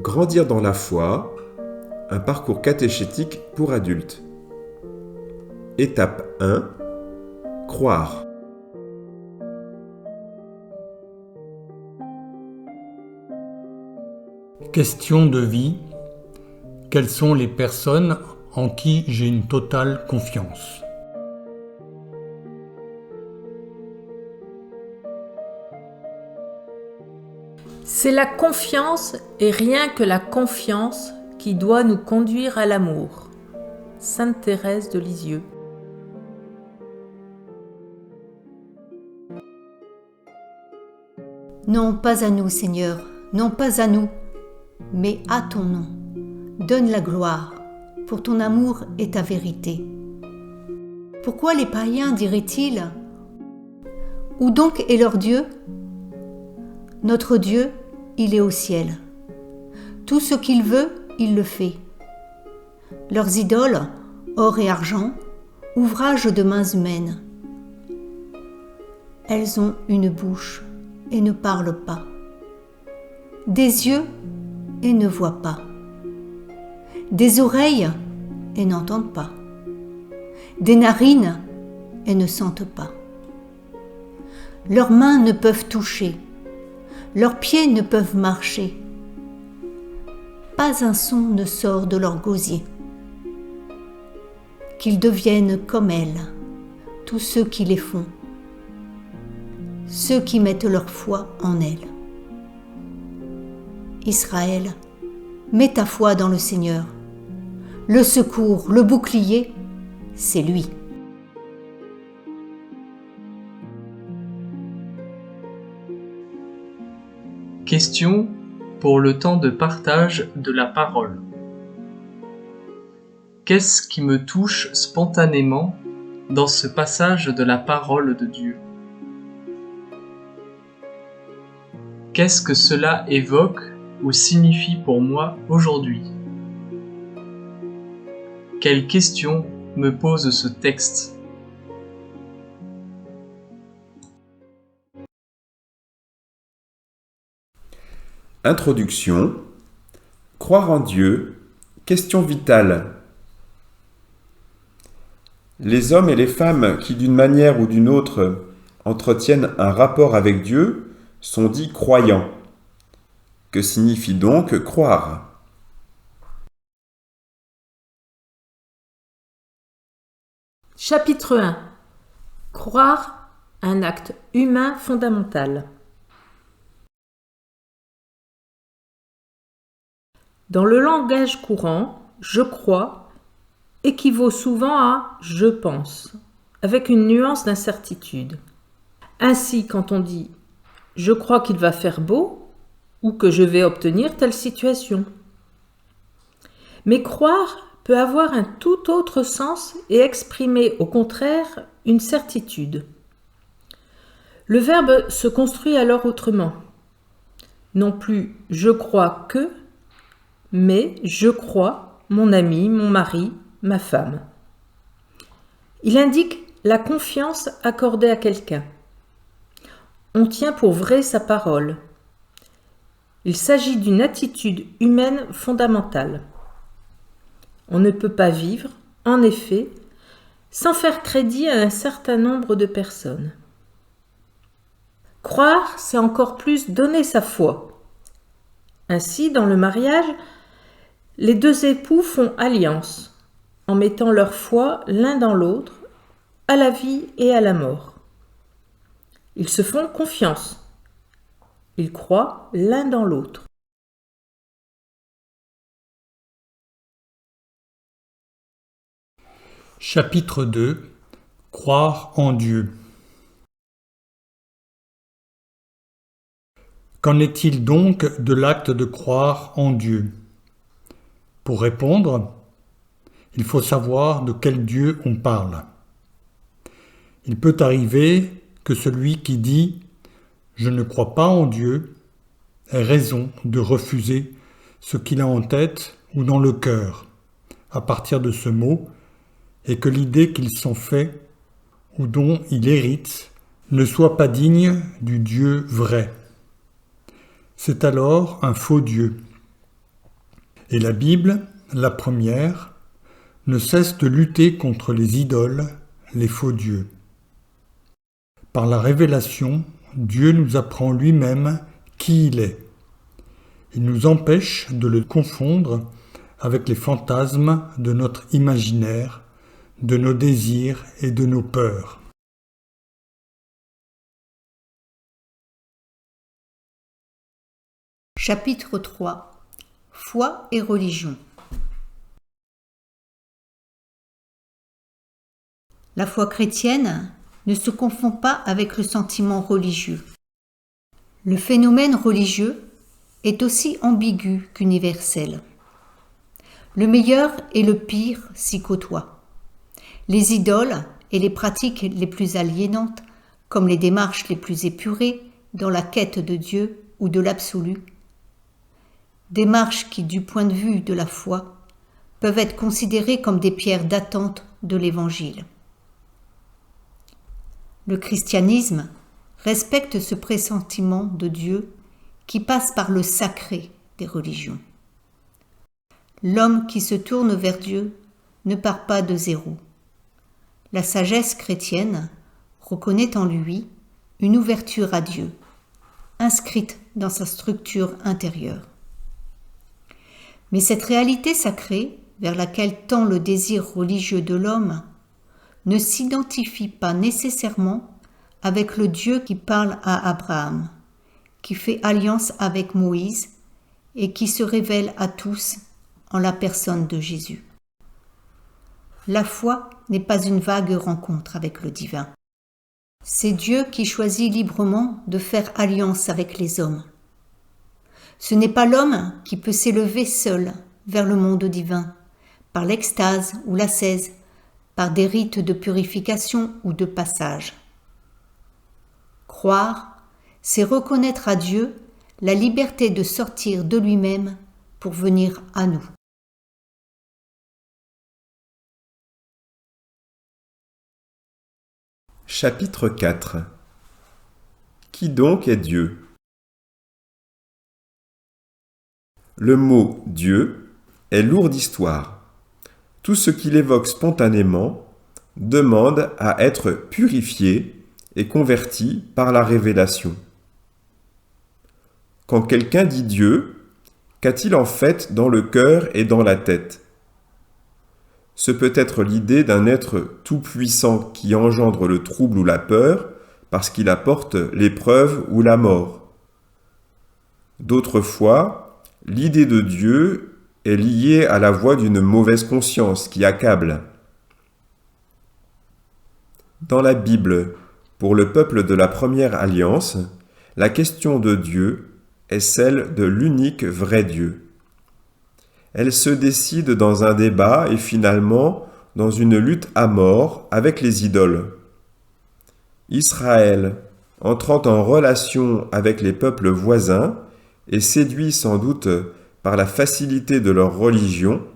Grandir dans la foi, un parcours catéchétique pour adultes. Étape 1. Croire. Question de vie. Quelles sont les personnes en qui j'ai une totale confiance ? C'est la confiance et rien que la confiance qui doit nous conduire à l'amour. Sainte Thérèse de Lisieux. Non, pas à nous, Seigneur, non pas à nous, mais à ton nom. Donne la gloire, pour ton amour et ta vérité. Pourquoi les païens diraient-ils ? Où donc est leur Dieu ? Notre Dieu, il est au ciel. Tout ce qu'il veut, il le fait. Leurs idoles, or et argent, ouvrage de mains humaines. Elles ont une bouche et ne parlent pas, des yeux et ne voient pas, des oreilles et n'entendent pas, des narines et ne sentent pas. Leurs mains ne peuvent toucher, leurs pieds ne peuvent marcher. Pas un son ne sort de leur gosier. Qu'ils deviennent comme elles, tous ceux qui les font, ceux qui mettent leur foi en elles. Israël, mets ta foi dans le Seigneur. Le secours, le bouclier, c'est lui. Question pour le temps de partage de la parole. Qu'est-ce qui me touche spontanément dans ce passage de la parole de Dieu ? Qu'est-ce que cela évoque ou signifie pour moi aujourd'hui ? Quelle question me pose ce texte ? Introduction. Croire en Dieu. Question vitale. Les hommes et les femmes qui, d'une manière ou d'une autre, entretiennent un rapport avec Dieu sont dits croyants. Que signifie donc croire ? Chapitre 1. Croire, un acte humain fondamental. Dans le langage courant, je crois équivaut souvent à je pense, avec une nuance d'incertitude. Ainsi, quand on dit je crois qu'il va faire beau ou que je vais obtenir telle situation. Mais croire peut avoir un tout autre sens et exprimer au contraire une certitude. Le verbe se construit alors autrement. Non plus je crois que, mais je crois mon ami, mon mari, ma femme. Il indique la confiance accordée à quelqu'un. On tient pour vraie sa parole. Il s'agit d'une attitude humaine fondamentale. On ne peut pas vivre, en effet, sans faire crédit à un certain nombre de personnes. Croire, c'est encore plus donner sa foi. Ainsi, dans le mariage, les deux époux font alliance, en mettant leur foi l'un dans l'autre, à la vie et à la mort. Ils se font confiance. Ils croient l'un dans l'autre. Chapitre 2. Croire en Dieu. Qu'en est-il donc de l'acte de croire en Dieu ? Pour répondre, il faut savoir de quel Dieu on parle. Il peut arriver que celui qui dit « je ne crois pas en Dieu » ait raison de refuser ce qu'il a en tête ou dans le cœur, à partir de ce mot, et que l'idée qu'il s'en fait ou dont il hérite ne soit pas digne du Dieu vrai. C'est alors un faux Dieu. Et la Bible, la première, ne cesse de lutter contre les idoles, les faux dieux. Par la révélation, Dieu nous apprend lui-même qui il est. Il nous empêche de le confondre avec les fantasmes de notre imaginaire, de nos désirs et de nos peurs. Chapitre 3. Foi et religion. La foi chrétienne ne se confond pas avec le sentiment religieux. Le phénomène religieux est aussi ambigu qu'universel. Le meilleur et le pire s'y côtoient. Les idoles et les pratiques les plus aliénantes, comme les démarches les plus épurées dans la quête de Dieu ou de l'absolu, démarches qui, du point de vue de la foi, peuvent être considérées comme des pierres d'attente de l'Évangile. Le christianisme respecte ce pressentiment de Dieu qui passe par le sacré des religions. L'homme qui se tourne vers Dieu ne part pas de zéro. La sagesse chrétienne reconnaît en lui une ouverture à Dieu, inscrite dans sa structure intérieure. Mais cette réalité sacrée, vers laquelle tend le désir religieux de l'homme, ne s'identifie pas nécessairement avec le Dieu qui parle à Abraham, qui fait alliance avec Moïse et qui se révèle à tous en la personne de Jésus. La foi n'est pas une vague rencontre avec le divin. C'est Dieu qui choisit librement de faire alliance avec les hommes. Ce n'est pas l'homme qui peut s'élever seul vers le monde divin, par l'extase ou l'ascèse, par des rites de purification ou de passage. Croire, c'est reconnaître à Dieu la liberté de sortir de lui-même pour venir à nous. Chapitre 4. Qui donc est Dieu? Le mot « Dieu » est lourd d'histoire. Tout ce qu'il évoque spontanément demande à être purifié et converti par la révélation. Quand quelqu'un dit Dieu, qu'a-t-il en fait dans le cœur et dans la tête? Ce peut être l'idée d'un être tout-puissant qui engendre le trouble ou la peur parce qu'il apporte l'épreuve ou la mort. D'autres fois, l'idée de Dieu est liée à la voix d'une mauvaise conscience qui accable. Dans la Bible, pour le peuple de la première alliance, la question de Dieu est celle de l'unique vrai Dieu. Elle se décide dans un débat et finalement dans une lutte à mort avec les idoles. Israël, entrant en relation avec les peuples voisins et séduit sans doute par la facilité de leur religion,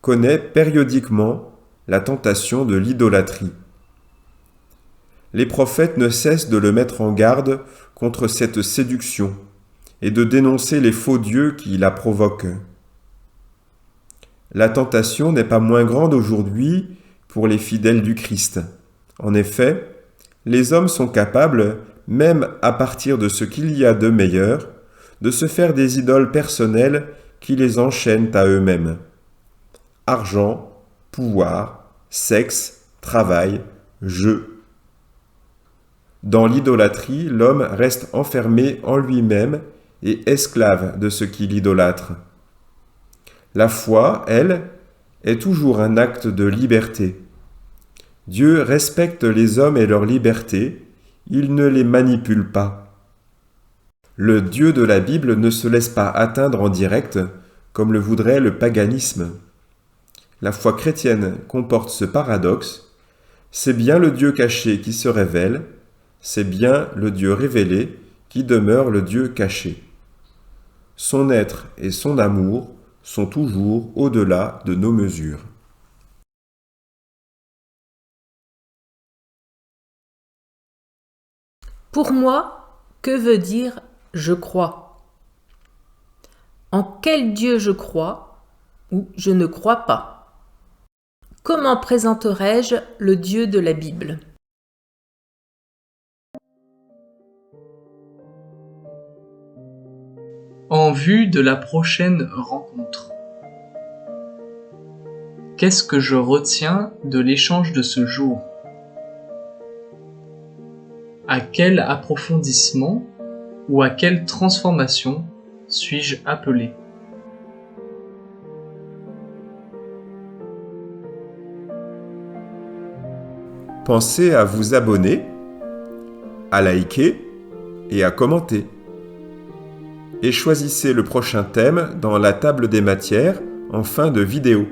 connaît périodiquement la tentation de l'idolâtrie. Les prophètes ne cessent de le mettre en garde contre cette séduction et de dénoncer les faux dieux qui la provoquent. La tentation n'est pas moins grande aujourd'hui pour les fidèles du Christ. En effet, les hommes sont capables, même à partir de ce qu'il y a de meilleur, de se faire des idoles personnelles qui les enchaînent à eux-mêmes. Argent, pouvoir, sexe, travail, jeu. Dans l'idolâtrie, l'homme reste enfermé en lui-même et esclave de ce qu'il idolâtre. La foi, elle, est toujours un acte de liberté. Dieu respecte les hommes et leur liberté, il ne les manipule pas. Le Dieu de la Bible ne se laisse pas atteindre en direct, comme le voudrait le paganisme. La foi chrétienne comporte ce paradoxe, c'est bien le Dieu caché qui se révèle, c'est bien le Dieu révélé qui demeure le Dieu caché. Son être et son amour sont toujours au-delà de nos mesures. Pour moi, que veut dire « je crois » ? En quel Dieu je crois ou je ne crois pas. Comment présenterai-je le Dieu de la Bible ? En vue de la prochaine rencontre. Qu'est-ce que je retiens de l'échange de ce jour ? À quel approfondissement ou à quelle transformation suis-je appelé ? Pensez à vous abonner, à liker et à commenter. Et choisissez le prochain thème dans la table des matières en fin de vidéo.